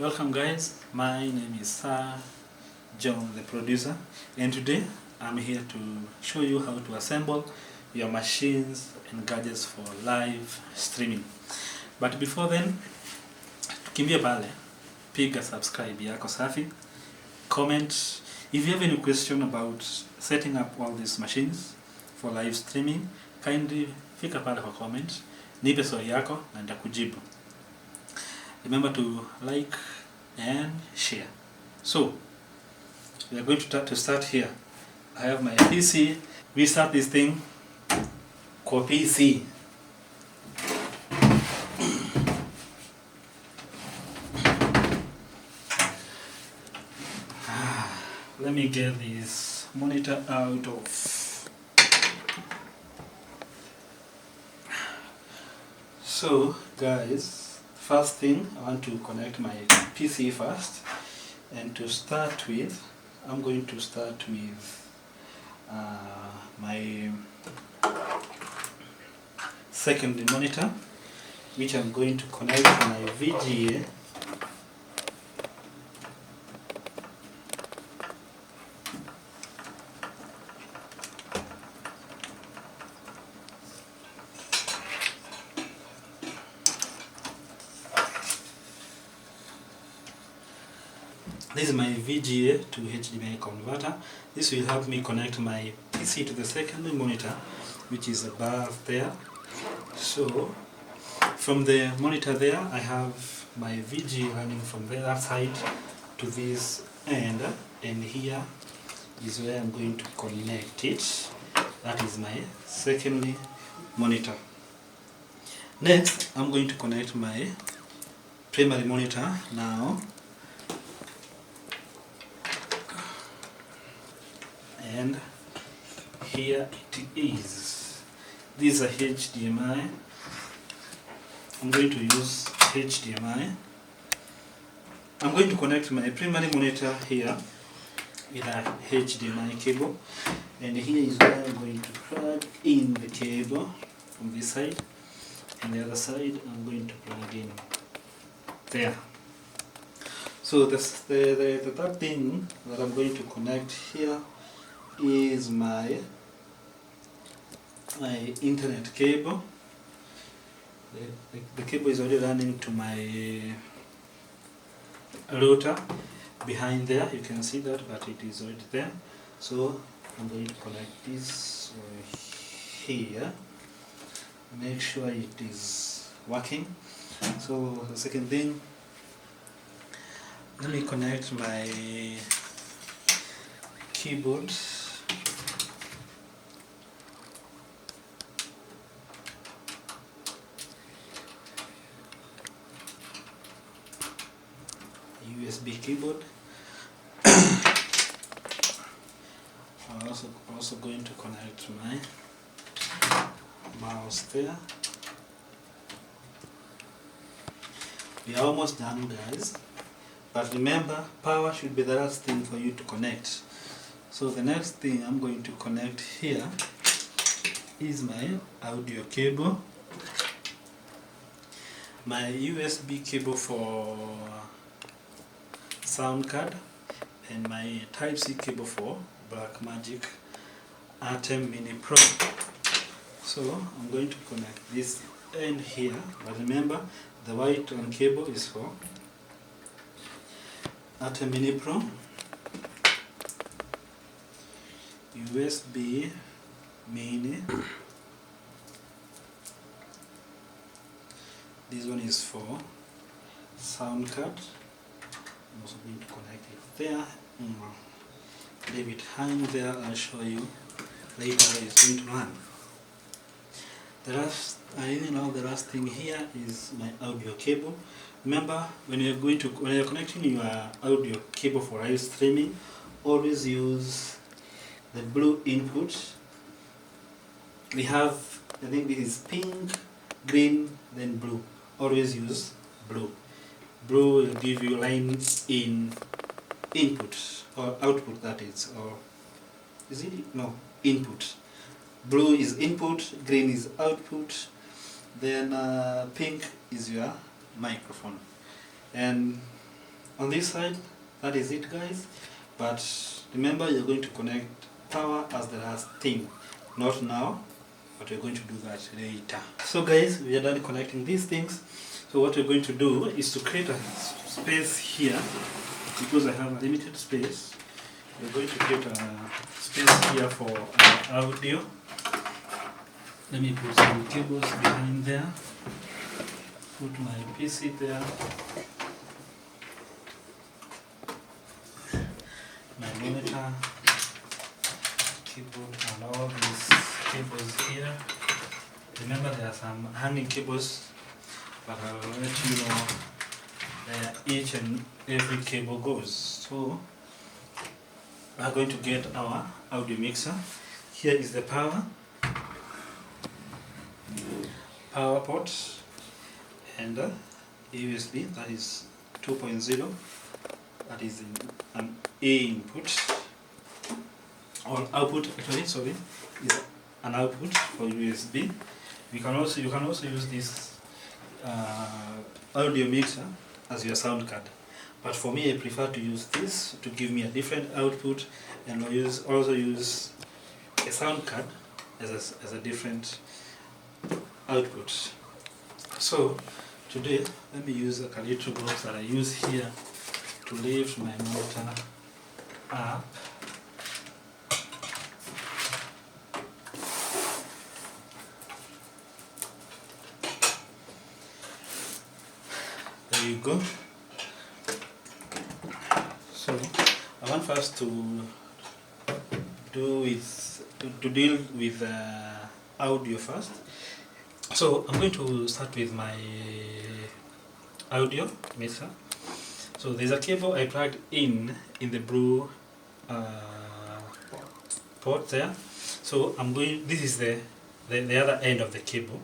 Welcome guys, my name is Sir John, the producer, and today I'm here to show you how to assemble your machines and gadgets for live streaming. But before then, kimbia pale, piga subscribe yako safi, comment. If you have any question about setting up all these machines for live streaming, kindly fika pale kwa comment, nipe swali yako na nitakujibu. Remember to like and share. So we are going to start here. I have my PC. We start this thing kwa PC. Let me get this monitor out of. So guys, first thing, I want to connect my PC first, and to start with, I'm going to start with my second monitor, which I'm going to connect to my VGA. This is my VGA to HDMI converter. This will help me connect my PC to the second monitor, which is above there. So from the monitor there, I have my VGA running from the left side to this end, and here is where I'm going to connect it. That is my second monitor. Next, I'm going to connect my primary monitor now. And here it is. These are HDMI. I'm going to use HDMI. I'm going to connect my primary monitor here with a HDMI cable, and here is where I'm going to plug in the cable from this side, and the other side I'm going to plug in there. So the third thing that I'm going to connect here is my internet cable. The cable is already running to my router behind there. You can see that, but it is already there. So I'm going to connect this here. Make sure it is working. So the second thing, let me connect my keyboard. USB keyboard. I'm also going to connect my mouse there. We are almost done, guys, but remember, power should be the last thing for you to connect. So the next thing I'm going to connect here is my audio cable, my USB cable for sound card, and my Type-C cable for Blackmagic Atem Mini Pro. So I'm going to connect this end here, but remember, the white one cable is for Atem Mini Pro. USB Mini. This one is for sound card. I'm also going to connect it there. Leave it hang there. I'll show you later how it's going to run. The last thing here is my audio cable. Remember, when you're connecting your audio cable for live streaming, always use the blue input. We have, I think this is pink, green, then blue. Always use blue. Blue will give you line in input or output, that is, or is it? No, input. Blue is input, green is output, then pink is your microphone. And on this side, that is it guys. But remember, you're going to connect power as the last thing, not now, but we're going to do that later. So guys, we are done connecting these things. So what we're going to do is to create a space here, because I have a limited space. We're going to create a space here for audio. Let me put some cables behind there. Put my PC there. My monitor, keyboard, and all these cables here. Remember, there are some hanging cables, but I will let you know where each and every cable goes. So we are going to get our audio mixer. Here is the power port and USB, that is 2.0, that is an A input, or output actually, sorry, is an output for USB. You can also use this audio mixer as your sound card, but for me I prefer to use this to give me a different output, and also use a sound card as a different output. So today, let me use a little box that I use here to lift my monitor up. There you go. So I want first to deal with audio first. So I'm going to start with my audio mixer. So there's a cable I plugged in the blue port there. So this is the other end of the cable.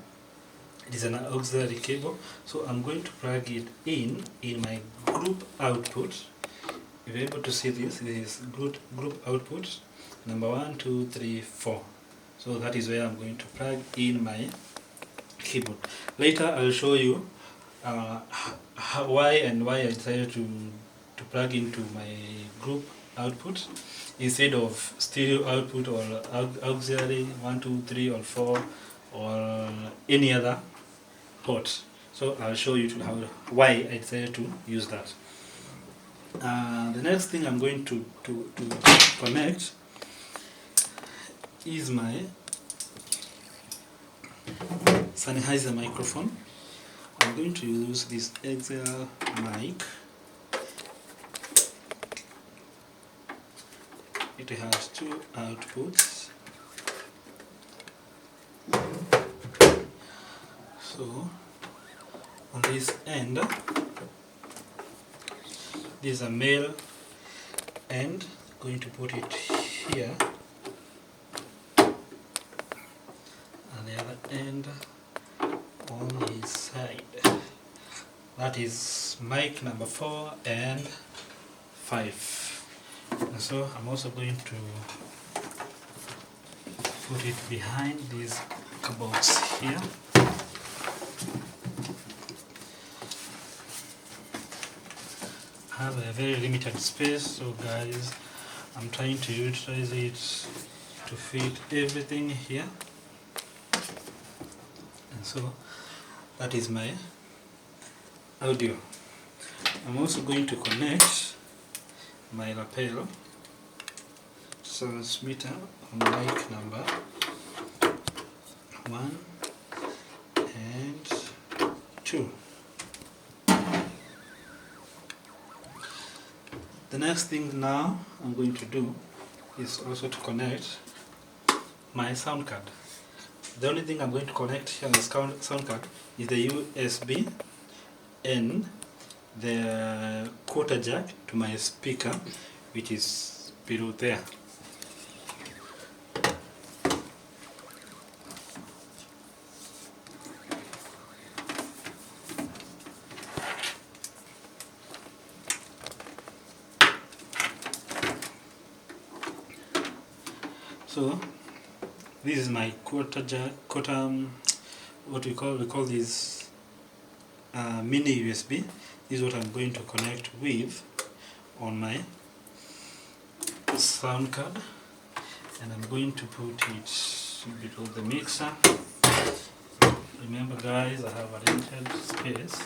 It is an auxiliary cable. So I'm going to plug it in my group output. If you're able to see this is group output number 1, 2, 3, 4. So that is where I'm going to plug in my keyboard. Later I'll show you why I decided to plug into my group output instead of stereo output or auxiliary 1, 2, 3 or 4 or any other port. So I'll show you why I decided to use that. The next thing I'm going to connect is my Sennheiser microphone. I'm going to use this XL mic. It has 2 outputs. So on this end, this is a male end. Going to put it here, and the other end on his side. That is mic number 4 and 5. And so I'm also going to put it behind these cupboards here. I have a very limited space, so guys, I'm trying to utilize it to fit everything here. And so that is my audio. I'm also going to connect my lapel transmitter on mic number 1 and 2. The next thing now I'm going to do is also to connect my sound card. The only thing I'm going to connect here on the sound card is the USB and the quarter jack to my speaker, which is below there. So this is my quarter jack, what we call this mini USB. This is what I'm going to connect with on my sound card, and I'm going to put it below the mixer. Remember guys, I have a limited space,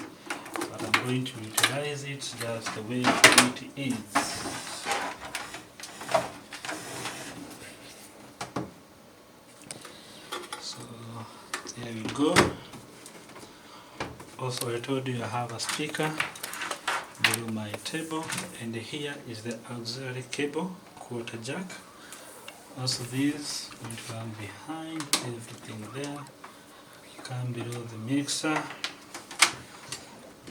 but I'm going to utilize it just the way it is. So there we go. Also, I told you I have a speaker below my table, and here is the auxiliary cable, quarter jack. Also this going to run behind, everything there. Come below the mixer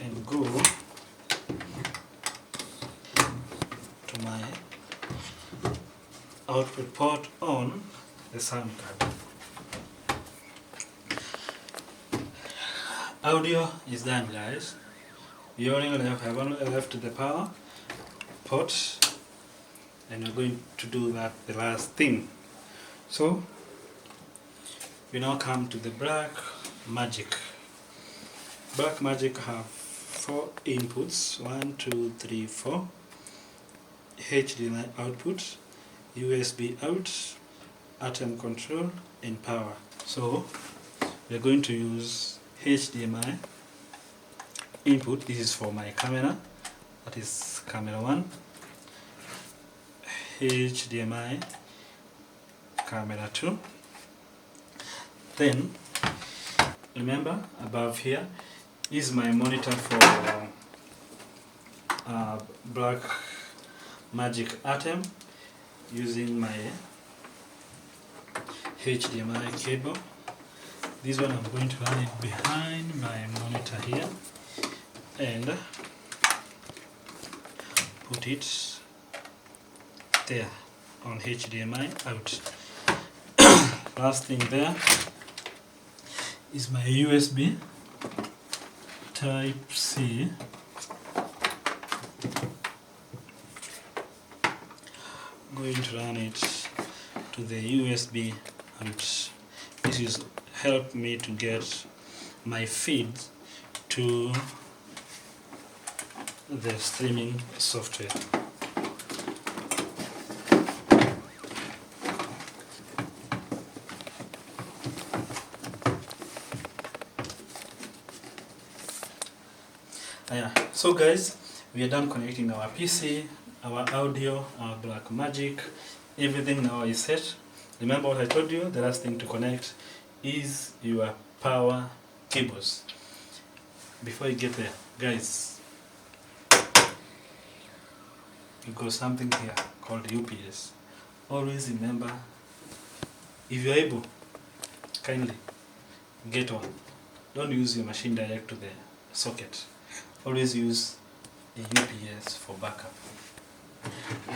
and go to my output port on the sound card. Audio is done guys. You only have only left the power port, and we're going to do that the last thing. So we now come to the Black Magic. Black Magic have 4 inputs, 1, 2, 3, 4. HDMI output, USB out, atom control, and power. So we're going to use HDMI input. This is for my camera, that is camera 1. HDMI camera 2. Then remember above here is my monitor for Black Magic Atom, using my HDMI cable. This one I'm going to run it behind my monitor here and put it there on HDMI out. Last thing there is my USB Type C. Going to run it to the USB out. This is help me to get my feed to the streaming software. So guys, we are done connecting our PC, our audio, our Black Magic. Everything now is set. Remember what I told you, the last thing to connect is your power cables. Before you get there, guys, you got something here called UPS. Always remember, if you're able, kindly get one. Don't use your machine direct to the socket. Always use a UPS for backup.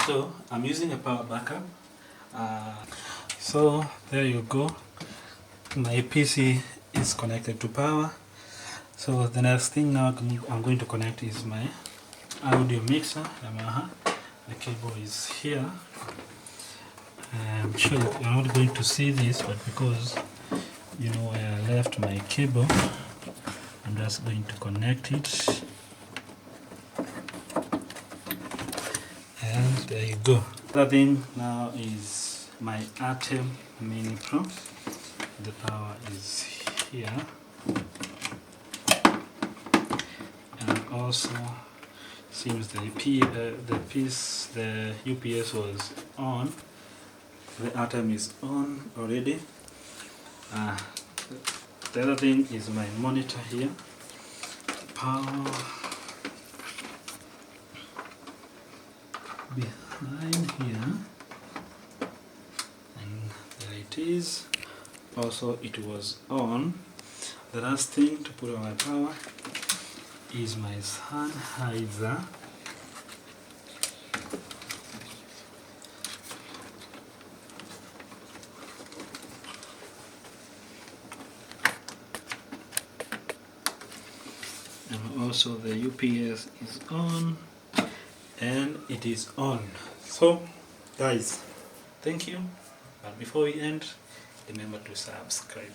So I'm using a power backup. So there you go. My PC is connected to power. So the next thing now I'm going to connect is my audio mixer. Yamaha. The cable is here. I'm sure you're not going to see this, but because you know where I left my cable, I'm just going to connect it. And there you go. The other thing now is my Atom Mini Pro. The power is here, and also seems the UPS was on. The Atom is on already. The other thing is my monitor here. Power behind here, and there it is. Also it was on. The last thing to put on my power is my Sennheiser. And also the UPS is on, and it is on. So guys, thank you, but before we end, remember to subscribe.